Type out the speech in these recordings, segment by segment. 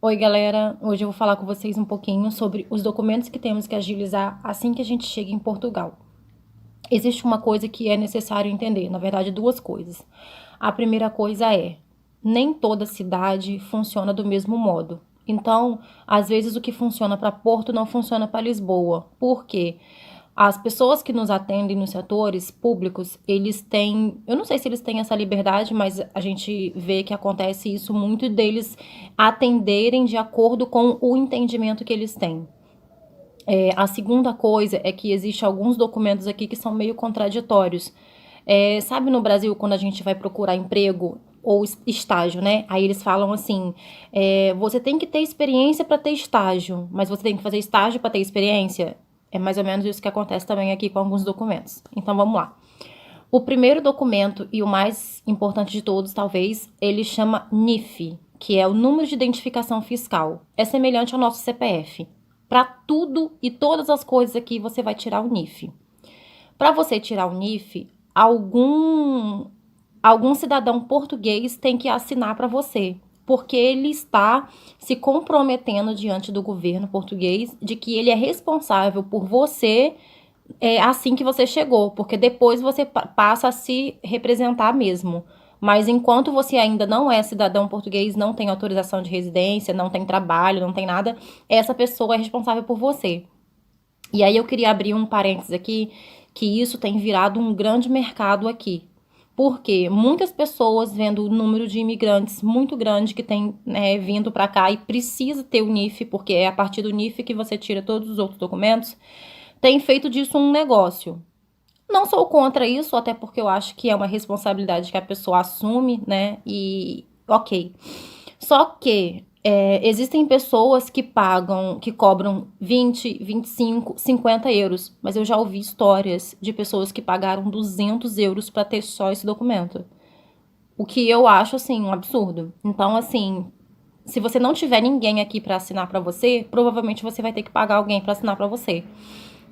Oi, galera. Hoje eu vou falar com vocês um pouquinho sobre os documentos que temos que agilizar assim que a gente chega em Portugal. Existe uma coisa que é necessário entender, na verdade, duas coisas. A primeira coisa é: nem toda cidade funciona do mesmo modo. Então, às vezes o que funciona para Porto não funciona para Lisboa. Por quê? As pessoas que nos atendem nos setores públicos, eles têm, eu não sei se eles têm essa liberdade, mas a gente vê que acontece isso muito deles atenderem de acordo com o entendimento que eles têm. A segunda coisa é que existe alguns documentos aqui que são meio contraditórios. Sabe no Brasil, quando a gente vai procurar emprego ou estágio, né? Aí eles falam assim: você tem que ter experiência para ter estágio, mas você tem que fazer estágio para ter experiência. É mais ou menos isso que acontece também aqui com alguns documentos. Então vamos lá. O primeiro documento e o mais importante de todos, talvez, ele chama NIF, que é o número de identificação fiscal. É semelhante ao nosso CPF. Para tudo e todas as coisas aqui você vai tirar o NIF. Para você tirar o NIF, algum cidadão português tem que assinar para você, porque ele está se comprometendo diante do governo português de que ele é responsável por você assim que você chegou, porque depois você passa a se representar mesmo. Mas enquanto você ainda não é cidadão português, não tem autorização de residência, não tem trabalho, não tem nada, essa pessoa é responsável por você. E aí eu queria abrir um parênteses aqui, que isso tem virado um grande mercado aqui. Porque muitas pessoas vendo o número de imigrantes muito grande que tem, né, vindo para cá e precisa ter o NIF, porque é a partir do NIF que você tira todos os outros documentos, tem feito disso um negócio. Não sou contra isso, até porque eu acho que é uma responsabilidade que a pessoa assume, né? E ok. Só que existem pessoas que pagam, que cobram 20, 25, 50 euros. Mas eu já ouvi histórias de pessoas que pagaram 200 euros para ter só esse documento. O que eu acho, assim, um absurdo. Então, assim, se você não tiver ninguém aqui para assinar para você, provavelmente você vai ter que pagar alguém para assinar para você.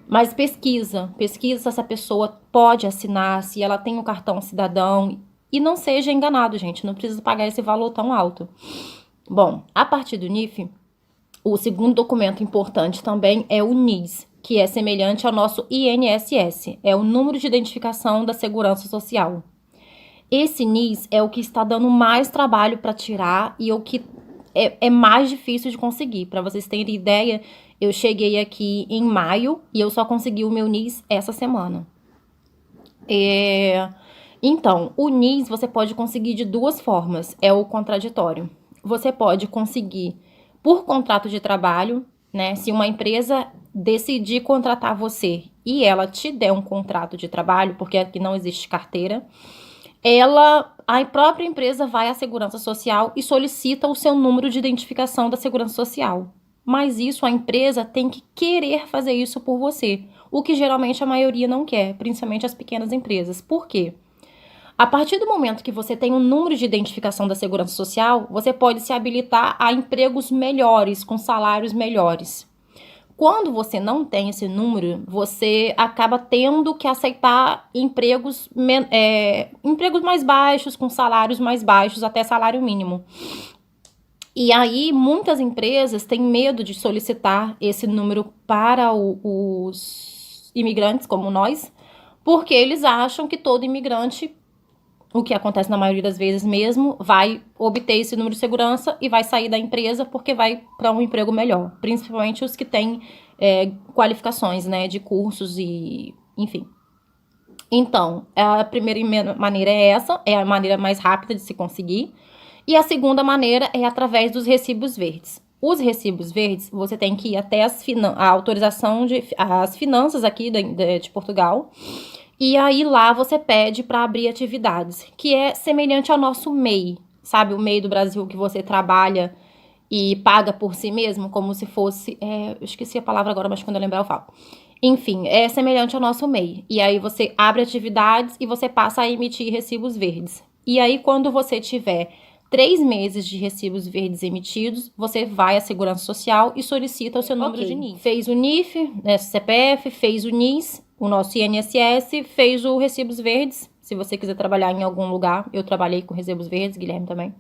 Mas pesquisa se essa pessoa pode assinar, se ela tem um cartão cidadão. E não seja enganado, gente, não precisa pagar esse valor tão alto. Bom, a partir do NIF, o segundo documento importante também é o NIS, que é semelhante ao nosso INSS, é o Número de Identificação da Segurança Social. Esse NIS é o que está dando mais trabalho para tirar e o que é mais difícil de conseguir. Para vocês terem ideia, eu cheguei aqui em maio e eu só consegui o meu NIS essa semana. Então, o NIS você pode conseguir de duas formas, é o contraditório. Você pode conseguir por contrato de trabalho, né? Se uma empresa decidir contratar você e ela te der um contrato de trabalho, porque aqui não existe carteira, a própria empresa vai à Segurança Social e solicita o seu número de identificação da Segurança Social. Mas isso a empresa tem que querer fazer isso por você, o que geralmente a maioria não quer, principalmente as pequenas empresas. Por quê? A partir do momento que você tem um número de identificação da Segurança Social, você pode se habilitar a empregos melhores, com salários melhores. Quando você não tem esse número, você acaba tendo que aceitar empregos mais baixos, com salários mais baixos, até salário mínimo. E aí, muitas empresas têm medo de solicitar esse número para os imigrantes, como nós, porque eles acham que todo imigrante, o que acontece na maioria das vezes mesmo, vai obter esse número de segurança e vai sair da empresa porque vai para um emprego melhor. Principalmente os que têm qualificações, né, de cursos e enfim. Então, a primeira maneira é essa, é a maneira mais rápida de se conseguir. E a segunda maneira é através dos recibos verdes. Os recibos verdes, você tem que ir até a autorização as finanças aqui de Portugal. E aí lá você pede para abrir atividades, que é semelhante ao nosso MEI, sabe? O MEI do Brasil que você trabalha e paga por si mesmo, como se fosse. Eu esqueci a palavra agora, mas quando eu lembrar eu falo. Enfim, é semelhante ao nosso MEI. E aí você abre atividades e você passa a emitir recibos verdes. E aí, quando você tiver 3 meses de recibos verdes emitidos, você vai à Segurança Social e solicita o seu número de NIF. Fez o NIF, né, CPF, fez o NIS, o nosso INSS, fez o recibos verdes. Se você quiser trabalhar em algum lugar, eu trabalhei com recibos verdes, Guilherme também.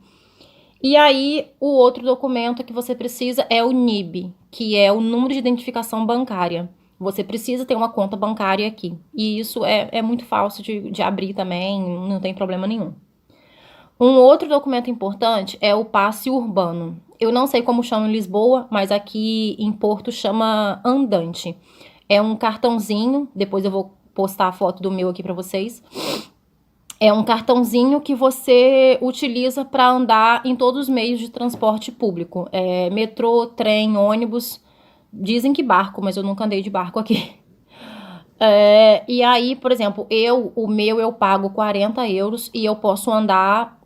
E aí, o outro documento que você precisa é o NIB, que é o número de identificação bancária. Você precisa ter uma conta bancária aqui. E isso é muito fácil de abrir também, não tem problema nenhum. Um outro documento importante é o passe urbano. Eu não sei como chama em Lisboa, mas aqui em Porto chama andante. É um cartãozinho, depois eu vou postar a foto do meu aqui para vocês. É um cartãozinho que você utiliza para andar em todos os meios de transporte público. Metrô, trem, ônibus. Dizem que barco, mas eu nunca andei de barco aqui. E aí, por exemplo, o meu eu pago 40 euros e eu posso andar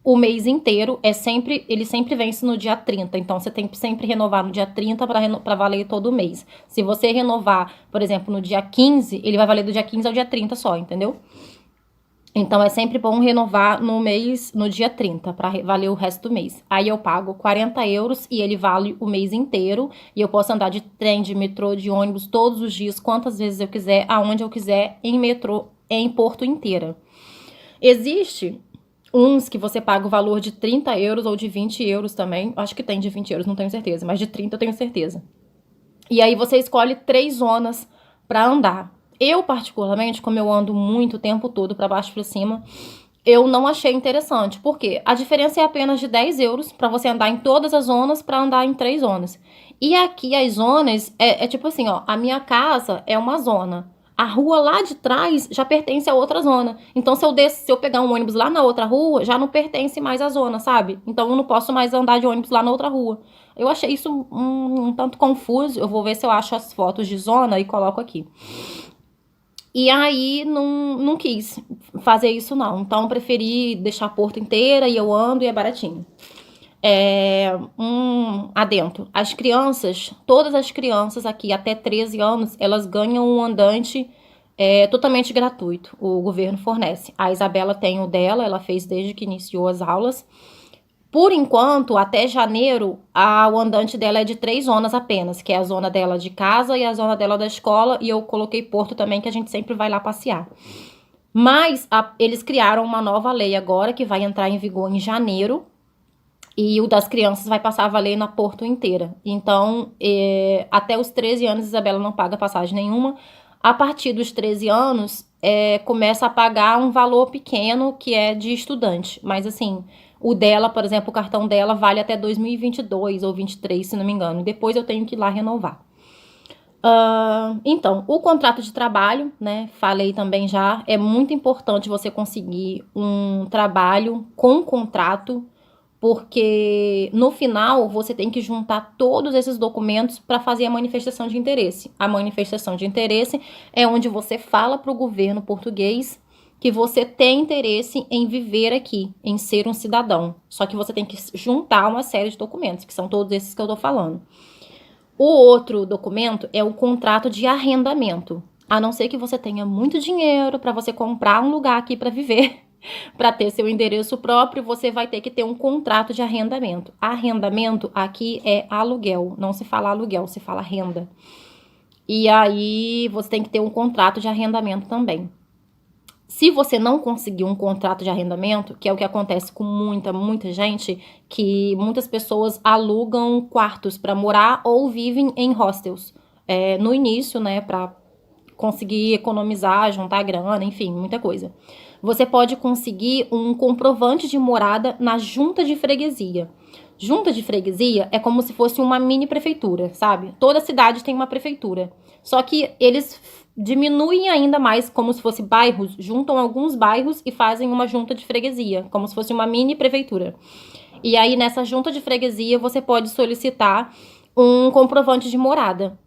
o mês inteiro. Ele sempre vence no dia 30. Então você tem que sempre renovar no dia 30 para valer todo mês. Se você renovar, por exemplo, no dia 15, ele vai valer do dia 15 ao dia 30 só, entendeu? Então é sempre bom renovar no dia 30 para valer o resto do mês. Aí eu pago 40 euros e ele vale o mês inteiro. E eu posso andar de trem, de metrô, de ônibus todos os dias, quantas vezes eu quiser, aonde eu quiser, em metrô, em Porto inteira. Existe uns que você paga o valor de 30 euros ou de 20 euros também. Acho que tem de 20 euros, não tenho certeza, mas de 30 eu tenho certeza. E aí você escolhe 3 zonas para andar. Eu, particularmente, como eu ando muito o tempo todo para baixo e para cima, eu não achei interessante. Por quê? A diferença é apenas de 10 euros para você andar em todas as zonas, para andar em 3 zonas. E aqui as zonas é tipo assim, ó, a minha casa é uma zona. A rua lá de trás já pertence a outra zona. Então, se eu pegar um ônibus lá na outra rua, já não pertence mais à zona, sabe? Então, eu não posso mais andar de ônibus lá na outra rua. Eu achei isso um tanto confuso. Eu vou ver se eu acho as fotos de zona e coloco aqui. E aí, não quis fazer isso, não. Então, preferi deixar a Porto inteira e eu ando e é baratinho. Adentro. As crianças, todas as crianças aqui até 13 anos, elas ganham um andante totalmente gratuito. O governo fornece. A Isabela tem o dela, ela fez desde que iniciou as aulas. Por enquanto, até janeiro, o andante dela é de 3 zonas apenas, que é a zona dela de casa e a zona dela da escola, e eu coloquei Porto também, que a gente sempre vai lá passear. Mas eles criaram uma nova lei agora, que vai entrar em vigor em janeiro, e o das crianças vai passar a valer na Porto inteira. Então, até os 13 anos, Isabela não paga passagem nenhuma. A partir dos 13 anos, começa a pagar um valor pequeno, que é de estudante. Mas, assim, o dela, por exemplo, o cartão dela vale até 2022 ou 2023, se não me engano. Depois eu tenho que ir lá renovar. Então, o contrato de trabalho, né? Falei também já, é muito importante você conseguir um trabalho com contrato, porque no final você tem que juntar todos esses documentos para fazer a manifestação de interesse. A manifestação de interesse é onde você fala para o governo português que você tem interesse em viver aqui, em ser um cidadão. Só que você tem que juntar uma série de documentos, que são todos esses que eu tô falando. O outro documento é o contrato de arrendamento. A não ser que você tenha muito dinheiro para você comprar um lugar aqui para viver, para ter seu endereço próprio, você vai ter que ter um contrato de arrendamento. Arrendamento aqui é aluguel, não se fala aluguel, se fala renda. E aí você tem que ter um contrato de arrendamento também. Se você não conseguir um contrato de arrendamento, que é o que acontece com muita gente, que muitas pessoas alugam quartos para morar ou vivem em hostels. No início, né, para conseguir economizar, juntar grana, enfim, muita coisa. Você pode conseguir um comprovante de morada na junta de freguesia. Junta de freguesia é como se fosse uma mini prefeitura, sabe? Toda cidade tem uma prefeitura. Só que eles diminuem ainda mais, como se fosse bairros, juntam alguns bairros e fazem uma junta de freguesia, como se fosse uma mini prefeitura. E aí, nessa junta de freguesia, você pode solicitar um comprovante de morada.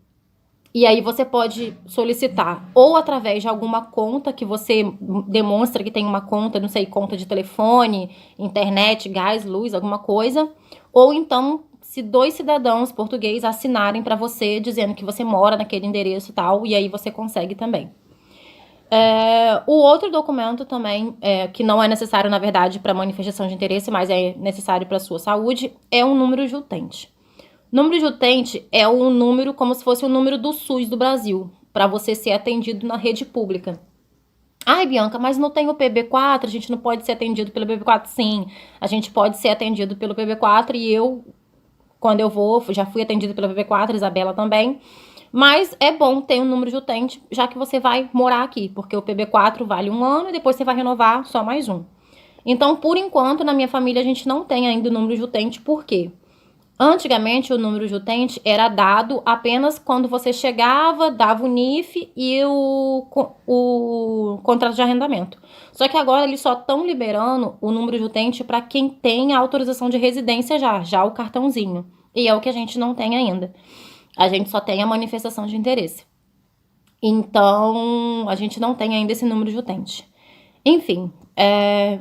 E aí você pode solicitar ou através de alguma conta que você demonstra que tem uma conta, não sei, conta de telefone, internet, gás, luz, alguma coisa. Ou então, se 2 cidadãos portugueses assinarem para você, dizendo que você mora naquele endereço e tal, e aí você consegue também. O outro documento também, que não é necessário, na verdade, para manifestação de interesse, mas é necessário para a sua saúde, é um número de utente. Número de utente é um número como se fosse o número do SUS do Brasil, para você ser atendido na rede pública. Ai, Bianca, mas não tem o PB4, a gente não pode ser atendido pelo PB4? Sim, a gente pode ser atendido pelo PB4 e eu, quando eu vou, já fui atendida pelo PB4, Isabela também. Mas é bom ter um número de utente, já que você vai morar aqui, porque o PB4 vale 1 ano e depois você vai renovar só mais um. Então, por enquanto, na minha família, a gente não tem ainda o número de utente, por quê? Antigamente, o número de utente era dado apenas quando você chegava, dava o NIF e o contrato de arrendamento. Só que agora eles só estão liberando o número de utente para quem tem a autorização de residência já o cartãozinho. E é o que a gente não tem ainda. A gente só tem a manifestação de interesse. Então, a gente não tem ainda esse número de utente. Enfim,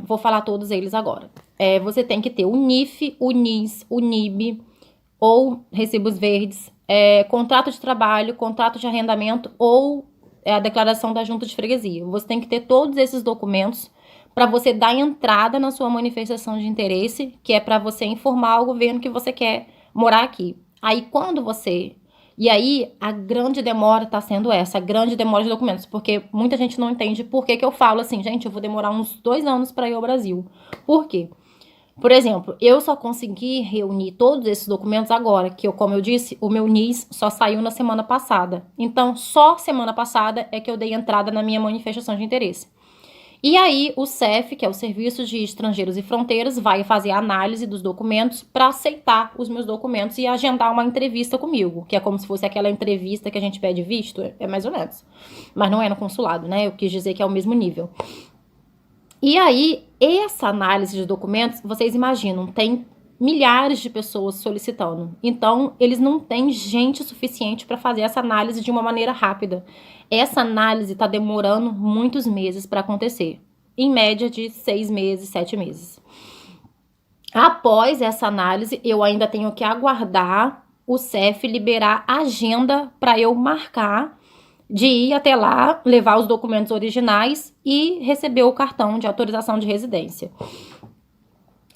vou falar todos eles agora. Você tem que ter o NIF, o NIS, o NIB ou recibos verdes, contrato de trabalho, contrato de arrendamento ou a declaração da junta de freguesia. Você tem que ter todos esses documentos para você dar entrada na sua manifestação de interesse, que é para você informar ao governo que você quer morar aqui. Aí, quando você... E aí, a grande demora tá sendo essa, a grande demora de documentos, porque muita gente não entende por que eu falo assim, gente, eu vou demorar uns 2 anos para ir ao Brasil. Por quê? Por exemplo, eu só consegui reunir todos esses documentos agora, que como eu disse, o meu NIS só saiu na semana passada. Então, só semana passada é que eu dei entrada na minha manifestação de interesse. E aí, o CEF, que é o Serviço de Estrangeiros e Fronteiras, vai fazer a análise dos documentos para aceitar os meus documentos e agendar uma entrevista comigo, que é como se fosse aquela entrevista que a gente pede visto, é mais ou menos. Mas não é no consulado, né? Eu quis dizer que é o mesmo nível. E aí, essa análise de documentos, vocês imaginam, tem milhares de pessoas solicitando. Então, eles não têm gente suficiente para fazer essa análise de uma maneira rápida. Essa análise está demorando muitos meses para acontecer. Em média de 6 meses, 7 meses. Após essa análise, eu ainda tenho que aguardar o CEF liberar a agenda para eu marcar de ir até lá, levar os documentos originais e receber o cartão de autorização de residência.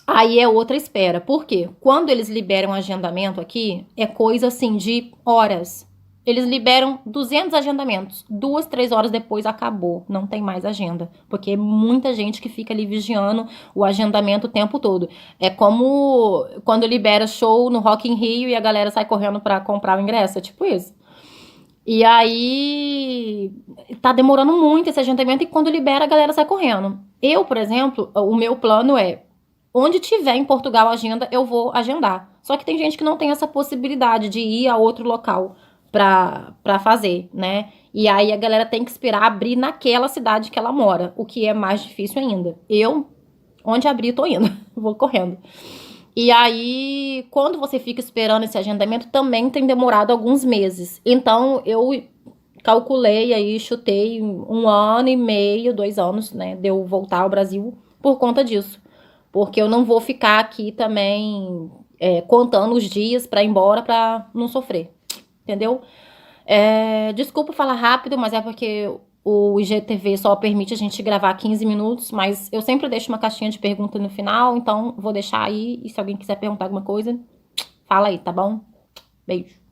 Aí é outra espera. Por quê? Quando eles liberam agendamento aqui, é coisa assim de horas. Eles liberam 200 agendamentos. 2, 3 horas depois acabou. Não tem mais agenda. Porque é muita gente que fica ali vigiando o agendamento o tempo todo. É como quando libera show no Rock in Rio e a galera sai correndo para comprar o ingresso. É tipo isso. E aí tá demorando muito esse agendamento e quando libera a galera sai correndo. Eu, por exemplo, o meu plano é onde tiver em Portugal agenda, eu vou agendar. Só que tem gente que não tem essa possibilidade de ir a outro local pra fazer, né? E aí a galera tem que esperar abrir naquela cidade que ela mora, o que é mais difícil ainda. Eu, onde abrir, tô indo, vou correndo. E aí, quando você fica esperando esse agendamento, também tem demorado alguns meses. Então, eu calculei aí, chutei 1 ano e meio, 2 anos, né? De eu voltar ao Brasil por conta disso. Porque eu não vou ficar aqui também contando os dias pra ir embora pra não sofrer. Entendeu? Desculpa falar rápido, mas é porque o IGTV só permite a gente gravar 15 minutos, mas eu sempre deixo uma caixinha de pergunta no final, então vou deixar aí, e se alguém quiser perguntar alguma coisa, fala aí, tá bom? Beijo.